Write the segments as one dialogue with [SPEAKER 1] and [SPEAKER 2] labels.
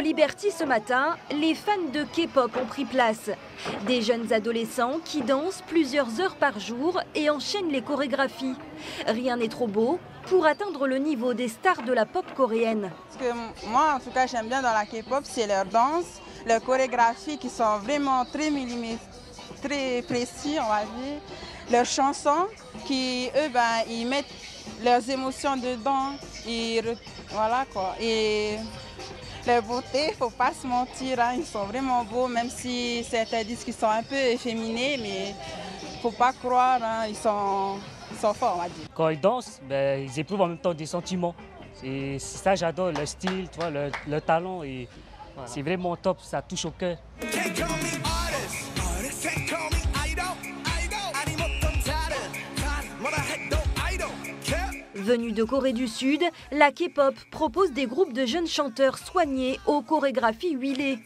[SPEAKER 1] Liberty ce matin, les fans de K-pop ont pris place. Des jeunes adolescents qui dansent plusieurs heures par jour et enchaînent les chorégraphies. Rien n'est trop beau pour atteindre le niveau des stars de la pop coréenne.
[SPEAKER 2] Ce que moi, en tout cas, j'aime bien dans la K-pop, c'est leurs danses, leurs chorégraphies qui sont vraiment très très précis, on va dire. Leurs chansons qui, eux, ils mettent leurs émotions dedans. Voilà quoi. Et leur beauté, il ne faut pas se mentir, hein, ils sont vraiment beaux, même si certains disent qu'ils sont un peu efféminés, mais il ne faut pas croire, hein, ils sont forts, on va dire.
[SPEAKER 3] Quand ils dansent, ils éprouvent en même temps des sentiments. Et ça, j'adore le style, tu vois, le talent. Et voilà. C'est vraiment top, ça touche au cœur.
[SPEAKER 1] Venue de Corée du Sud, la K-pop propose des groupes de jeunes chanteurs soignés aux chorégraphies huilées.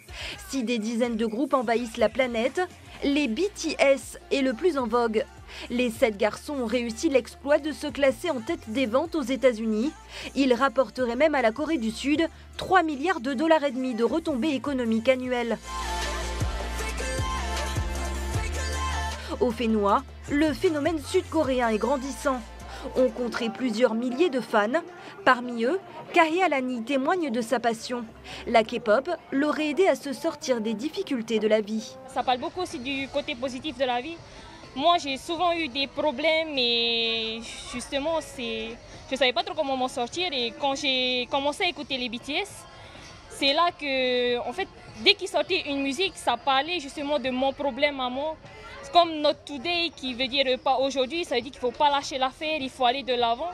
[SPEAKER 1] Si des dizaines de groupes envahissent la planète, les BTS est le plus en vogue. Les 7 garçons ont réussi l'exploit de se classer en tête des ventes aux États-Unis. Ils rapporteraient même à la Corée du Sud 3,5 milliards de dollars de retombées économiques annuelles. Au Fénois, le phénomène sud-coréen est grandissant. On compterait plusieurs milliers de fans. Parmi eux, Kahe Alani témoigne de sa passion. La K-pop l'aurait aidé à se sortir des difficultés de la vie.
[SPEAKER 4] Ça parle beaucoup aussi du côté positif de la vie. Moi, j'ai souvent eu des problèmes et justement, je ne savais pas trop comment m'en sortir. Et quand j'ai commencé à écouter les BTS, c'est là que, en fait, dès qu'ils sortaient une musique, ça parlait justement de mon problème à moi. Comme Not Today, qui veut dire pas aujourd'hui, ça veut dire qu'il ne faut pas lâcher l'affaire, il faut aller de l'avant.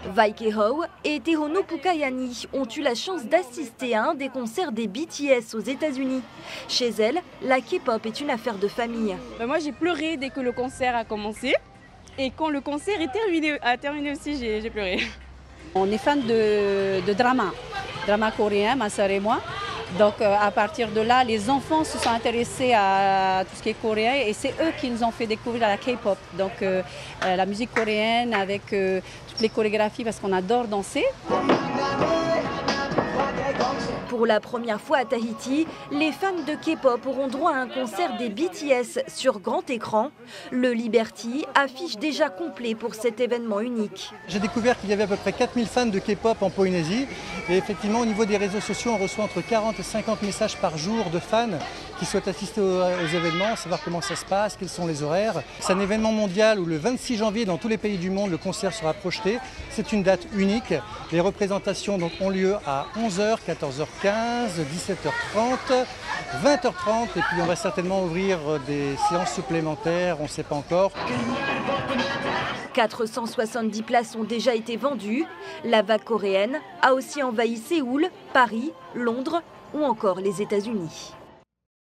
[SPEAKER 1] Vaikeho et Tehono Pukayani ont eu la chance d'assister à un des concerts des BTS aux États-Unis. Chez elles, la K-pop est une affaire de famille.
[SPEAKER 5] Moi, j'ai pleuré dès que le concert a commencé. Et quand le concert a terminé aussi, j'ai pleuré.
[SPEAKER 6] On est fan de drama coréen, ma sœur et moi. Donc à partir de là, les enfants se sont intéressés à tout ce qui est coréen et c'est eux qui nous ont fait découvrir la K-pop. Donc la musique coréenne avec toutes les chorégraphies parce qu'on adore danser.
[SPEAKER 1] Pour la première fois à Tahiti, les fans de K-pop auront droit à un concert des BTS sur grand écran. Le Liberty affiche déjà complet pour cet événement unique.
[SPEAKER 7] J'ai découvert qu'il y avait à peu près 4000 fans de K-pop en Polynésie. Et effectivement, au niveau des réseaux sociaux, on reçoit entre 40 et 50 messages par jour de fans qui souhaitent assister aux événements, savoir comment ça se passe, quels sont les horaires. C'est un événement mondial où le 26 janvier, dans tous les pays du monde, le concert sera projeté. C'est une date unique. Les représentations donc, ont lieu à 11h, 14h15, 17h30, 20h30 et puis on va certainement ouvrir des séances supplémentaires, on ne sait pas encore.
[SPEAKER 1] 470 places ont déjà été vendues. La vague coréenne a aussi envahi Séoul, Paris, Londres ou encore les États-Unis.